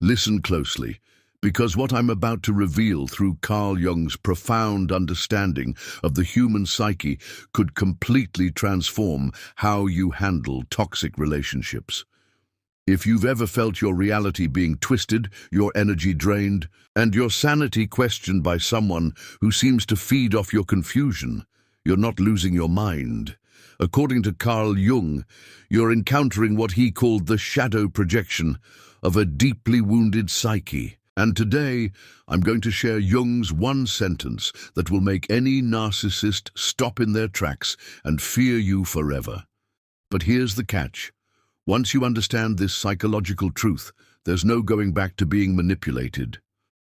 Listen closely, because what I'm about to reveal through Carl Jung's profound understanding of the human psyche could completely transform how you handle toxic relationships. If you've ever felt your reality being twisted, your energy drained, and your sanity questioned by someone who seems to feed off your confusion, you're not losing your mind. According to Carl Jung, you're encountering what he called the shadow projection of a deeply wounded psyche. And today, I'm going to share Jung's one sentence that will make any narcissist stop in their tracks and fear you forever. But here's the catch. Once you understand this psychological truth, there's no going back to being manipulated.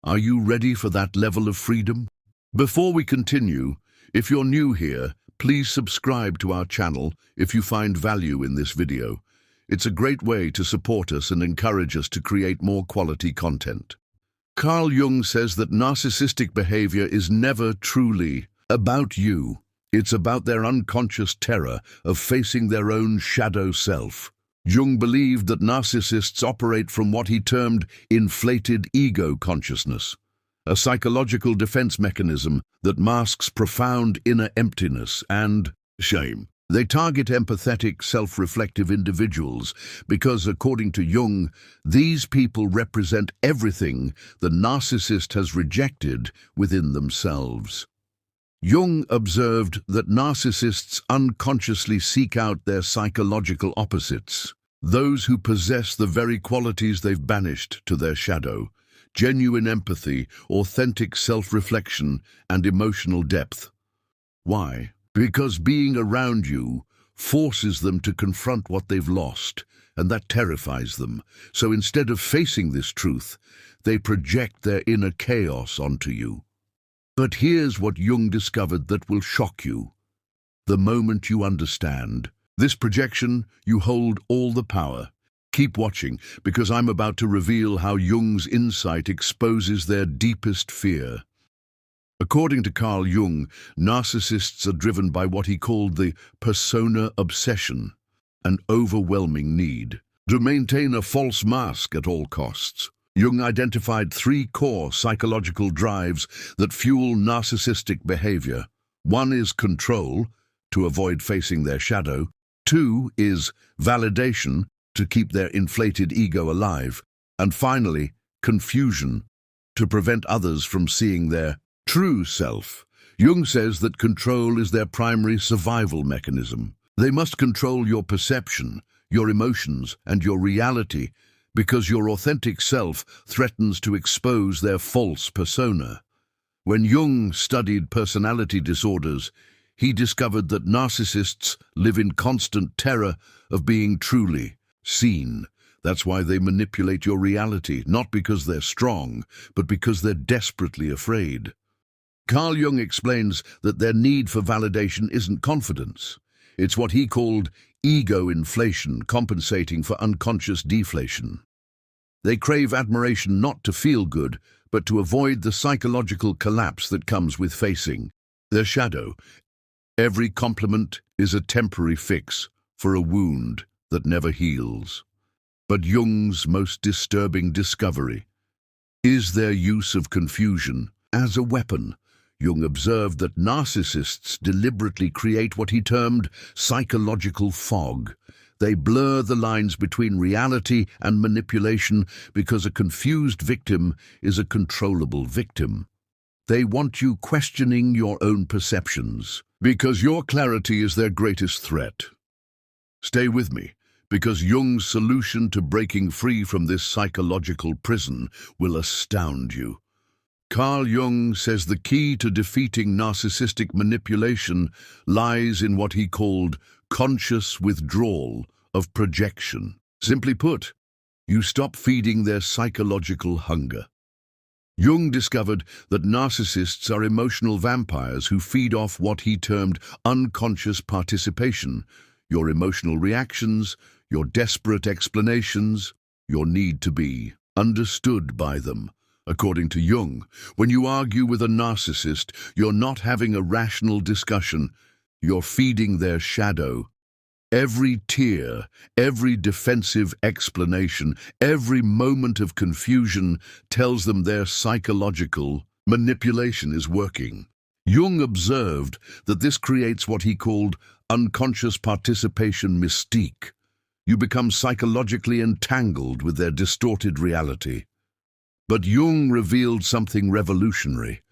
Are you ready for that level of freedom? Before we continue, if you're new here, please subscribe to our channel if you find value in this video. It's a great way to support us and encourage us to create more quality content. Carl Jung says that narcissistic behavior is never truly about you. It's about their unconscious terror of facing their own shadow self. Jung believed that narcissists operate from what he termed inflated ego consciousness, a psychological defense mechanism that masks profound inner emptiness and shame. They target empathetic, self-reflective individuals because, according to Jung, these people represent everything the narcissist has rejected within themselves. Jung observed that narcissists unconsciously seek out their psychological opposites, those who possess the very qualities they've banished to their shadow: genuine empathy, authentic self-reflection, and emotional depth. Why? Because being around you forces them to confront what they've lost, and that terrifies them. So instead of facing this truth, they project their inner chaos onto you. But here's what Jung discovered that will shock you. The moment you understand this projection, you hold all the power. Keep watching, because I'm about to reveal how Jung's insight exposes their deepest fear. According to Carl Jung, narcissists are driven by what he called the persona obsession, an overwhelming need to maintain a false mask at all costs. Jung identified three core psychological drives that fuel narcissistic behavior. One is control, to avoid facing their shadow. Two is validation, to keep their inflated ego alive. And finally, confusion, to prevent others from seeing their true self. Jung says that control is their primary survival mechanism. They must control your perception, your emotions, and your reality, because your authentic self threatens to expose their false persona. When Jung studied personality disorders, he discovered that narcissists live in constant terror of being truly seen. That's why they manipulate your reality, not because they're strong, but because they're desperately afraid. Carl Jung explains that their need for validation isn't confidence. It's what he called ego inflation, compensating for unconscious deflation. They crave admiration not to feel good, but to avoid the psychological collapse that comes with facing their shadow. Every compliment is a temporary fix for a wound that never heals. But Jung's most disturbing discovery is their use of confusion as a weapon. Jung observed that narcissists deliberately create what he termed psychological fog. They blur the lines between reality and manipulation because a confused victim is a controllable victim. They want you questioning your own perceptions, because your clarity is their greatest threat. Stay with me, because Jung's solution to breaking free from this psychological prison will astound you. Carl Jung says the key to defeating narcissistic manipulation lies in what he called conscious withdrawal of projection. Simply put, you stop feeding their psychological hunger. Jung discovered that narcissists are emotional vampires who feed off what he termed unconscious participation, your emotional reactions, your desperate explanations, your need to be understood by them. According to Jung, when you argue with a narcissist, you're not having a rational discussion, you're feeding their shadow. Every tear, every defensive explanation, every moment of confusion tells them their psychological manipulation is working. Jung observed that this creates what he called unconscious participation mystique. You become psychologically entangled with their distorted reality. But Jung revealed something revolutionary.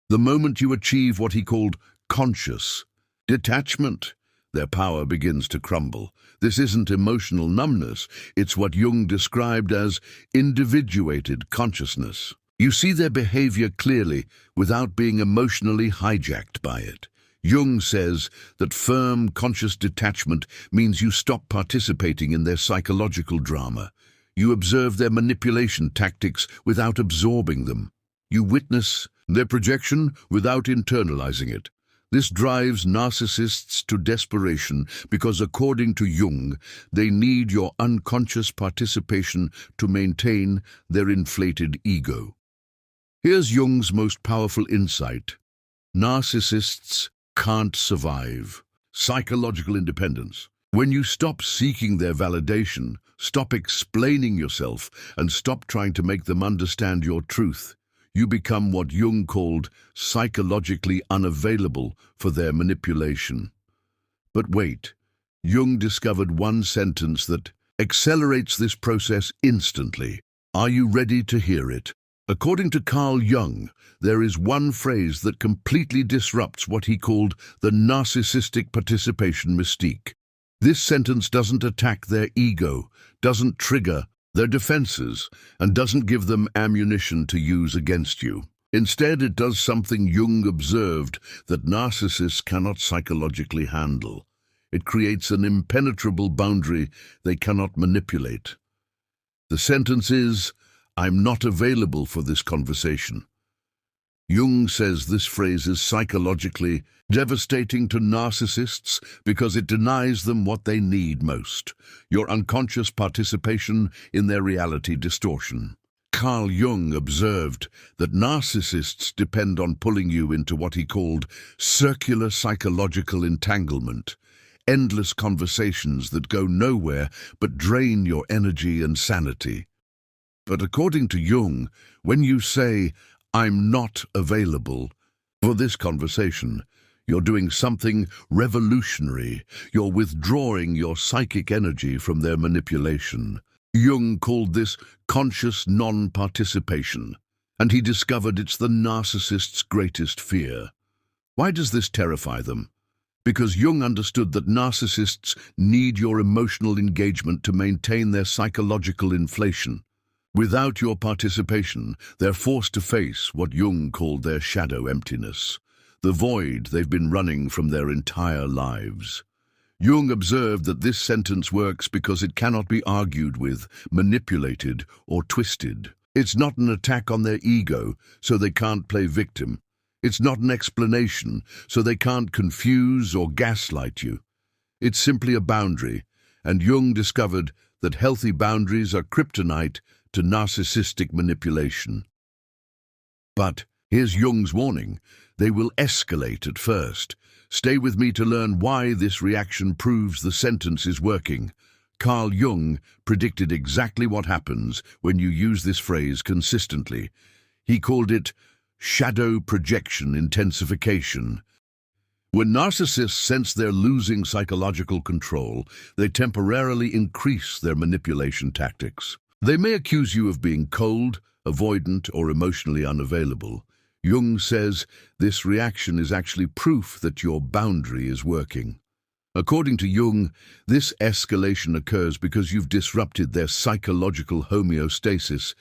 The moment you achieve what he called conscious detachment, their power begins to crumble. This isn't emotional numbness, it's what Jung described as individuated consciousness. You see their behavior clearly without being emotionally hijacked by it. Jung says that firm, conscious detachment means you stop participating in their psychological drama. You observe their manipulation tactics without absorbing them. You witness their projection without internalizing it. This drives narcissists to desperation because, according to Jung, they need your unconscious participation to maintain their inflated ego. Here's Jung's most powerful insight. Narcissists can't survive psychological independence. When you stop seeking their validation, stop explaining yourself, and stop trying to make them understand your truth, you become what Jung called psychologically unavailable for their manipulation. But wait, Jung discovered one sentence that accelerates this process instantly. Are you ready to hear it? According to Carl Jung, there is one phrase that completely disrupts what he called the narcissistic participation mystique. This sentence doesn't attack their ego, doesn't trigger their defenses, and doesn't give them ammunition to use against you. Instead, it does something Jung observed that narcissists cannot psychologically handle. It creates an impenetrable boundary they cannot manipulate. The sentence is, "I'm not available for this conversation." Jung says this phrase is psychologically devastating to narcissists because it denies them what they need most, your unconscious participation in their reality distortion. Carl Jung observed that narcissists depend on pulling you into what he called circular psychological entanglement, endless conversations that go nowhere but drain your energy and sanity. But according to Jung, when you say, "I'm not available for this conversation," you're doing something revolutionary. You're withdrawing your psychic energy from their manipulation. Jung called this conscious non-participation, and he discovered it's the narcissist's greatest fear. Why does this terrify them? Because Jung understood that narcissists need your emotional engagement to maintain their psychological inflation. Without your participation, they're forced to face what Jung called their shadow emptiness, the void they've been running from their entire lives. Jung observed that this sentence works because it cannot be argued with, manipulated, or twisted. It's not an attack on their ego, so they can't play victim. It's not an explanation, so they can't confuse or gaslight you. It's simply a boundary, and Jung discovered that healthy boundaries are kryptonite to narcissistic manipulation. But here's Jung's warning. They will escalate at first. Stay with me to learn why this reaction proves the sentence is working. Carl Jung predicted exactly what happens when you use this phrase consistently. He called it shadow projection intensification. When narcissists sense they're losing psychological control, they temporarily increase their manipulation tactics. They may accuse you of being cold, avoidant, or emotionally unavailable. Jung says this reaction is actually proof that your boundary is working. According to Jung, this escalation occurs because you've disrupted their psychological homeostasis,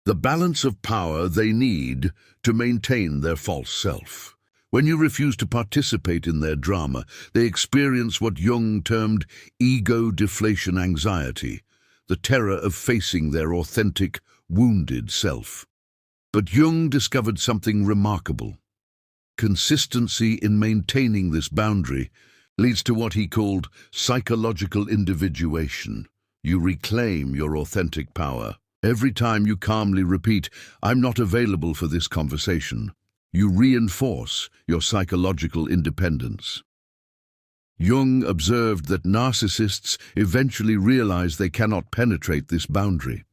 the balance of power they need to maintain their false self. When you refuse to participate in their drama, they experience what Jung termed ego deflation anxiety, the terror of facing their authentic, wounded self. But Jung discovered something remarkable. Consistency in maintaining this boundary leads to what he called psychological individuation. You reclaim your authentic power. Every time you calmly repeat, "I'm not available for this conversation," you reinforce your psychological independence. Jung observed that narcissists eventually realize they cannot penetrate this boundary.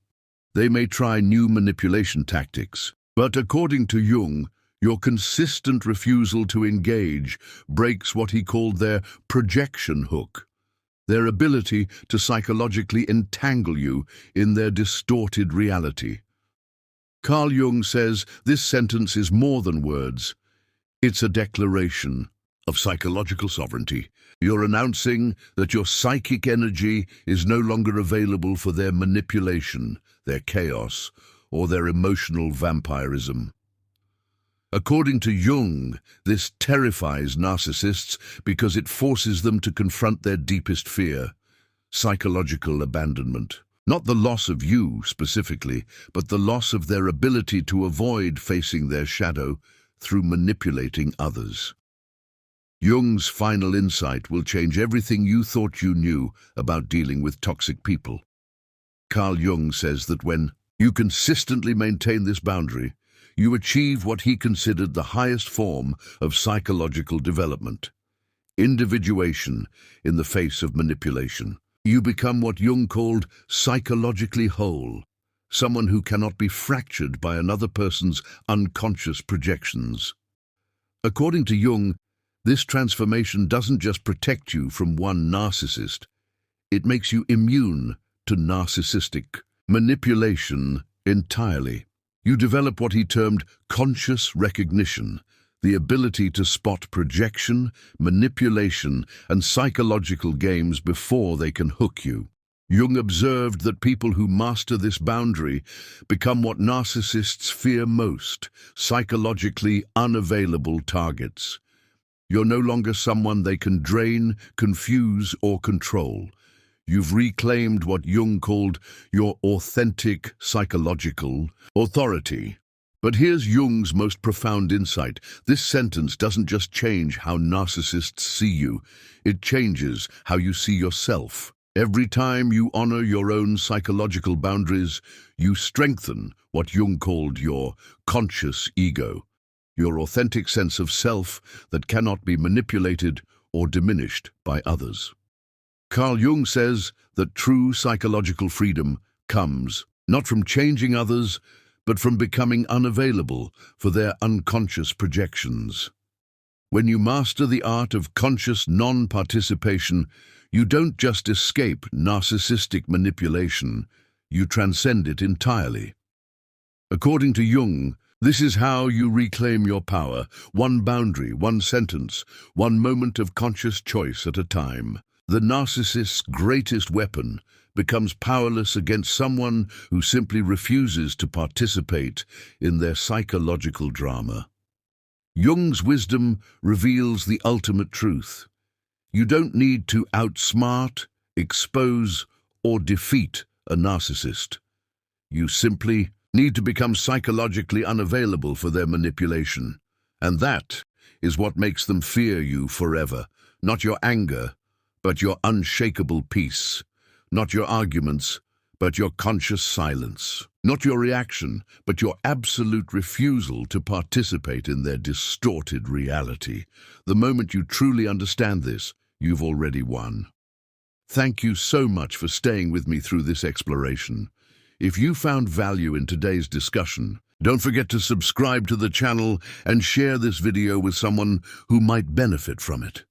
They may try new manipulation tactics, but according to Jung, your consistent refusal to engage breaks what he called their projection hook, their ability to psychologically entangle you in their distorted reality. Carl Jung says this sentence is more than words. It's a declaration of psychological sovereignty. You're announcing that your psychic energy is no longer available for their manipulation, their chaos, or their emotional vampirism. According to Jung, this terrifies narcissists because it forces them to confront their deepest fear, psychological abandonment. Not the loss of you specifically, but the loss of their ability to avoid facing their shadow through manipulating others. Jung's final insight will change everything you thought you knew about dealing with toxic people. Carl Jung says that when you consistently maintain this boundary, you achieve what he considered the highest form of psychological development, individuation in the face of manipulation. You become what Jung called psychologically whole, someone who cannot be fractured by another person's unconscious projections. According to Jung, this transformation doesn't just protect you from one narcissist, it makes you immune to narcissistic manipulation entirely. You develop what he termed conscious recognition, the ability to spot projection, manipulation, and psychological games before they can hook you. Jung observed that people who master this boundary become what narcissists fear most, psychologically unavailable targets. You're no longer someone they can drain, confuse, or control. You've reclaimed what Jung called your authentic psychological authority. But here's Jung's most profound insight. This sentence doesn't just change how narcissists see you, it changes how you see yourself. Every time you honor your own psychological boundaries, you strengthen what Jung called your conscious ego, your authentic sense of self that cannot be manipulated or diminished by others. Carl Jung says that true psychological freedom comes not from changing others, but from becoming unavailable for their unconscious projections. When you master the art of conscious non-participation, you don't just escape narcissistic manipulation, you transcend it entirely. According to Jung, this is how you reclaim your power, one boundary, one sentence, one moment of conscious choice at a time. The narcissist's greatest weapon becomes powerless against someone who simply refuses to participate in their psychological drama. Jung's wisdom reveals the ultimate truth. You don't need to outsmart, expose, or defeat a narcissist. You simply need to become psychologically unavailable for their manipulation. And that is what makes them fear you forever, not your anger, but your unshakable peace, not your arguments, but your conscious silence, not your reaction, but your absolute refusal to participate in their distorted reality. The moment you truly understand this, you've already won. Thank you so much for staying with me through this exploration. If you found value in today's discussion, don't forget to subscribe to the channel and share this video with someone who might benefit from it.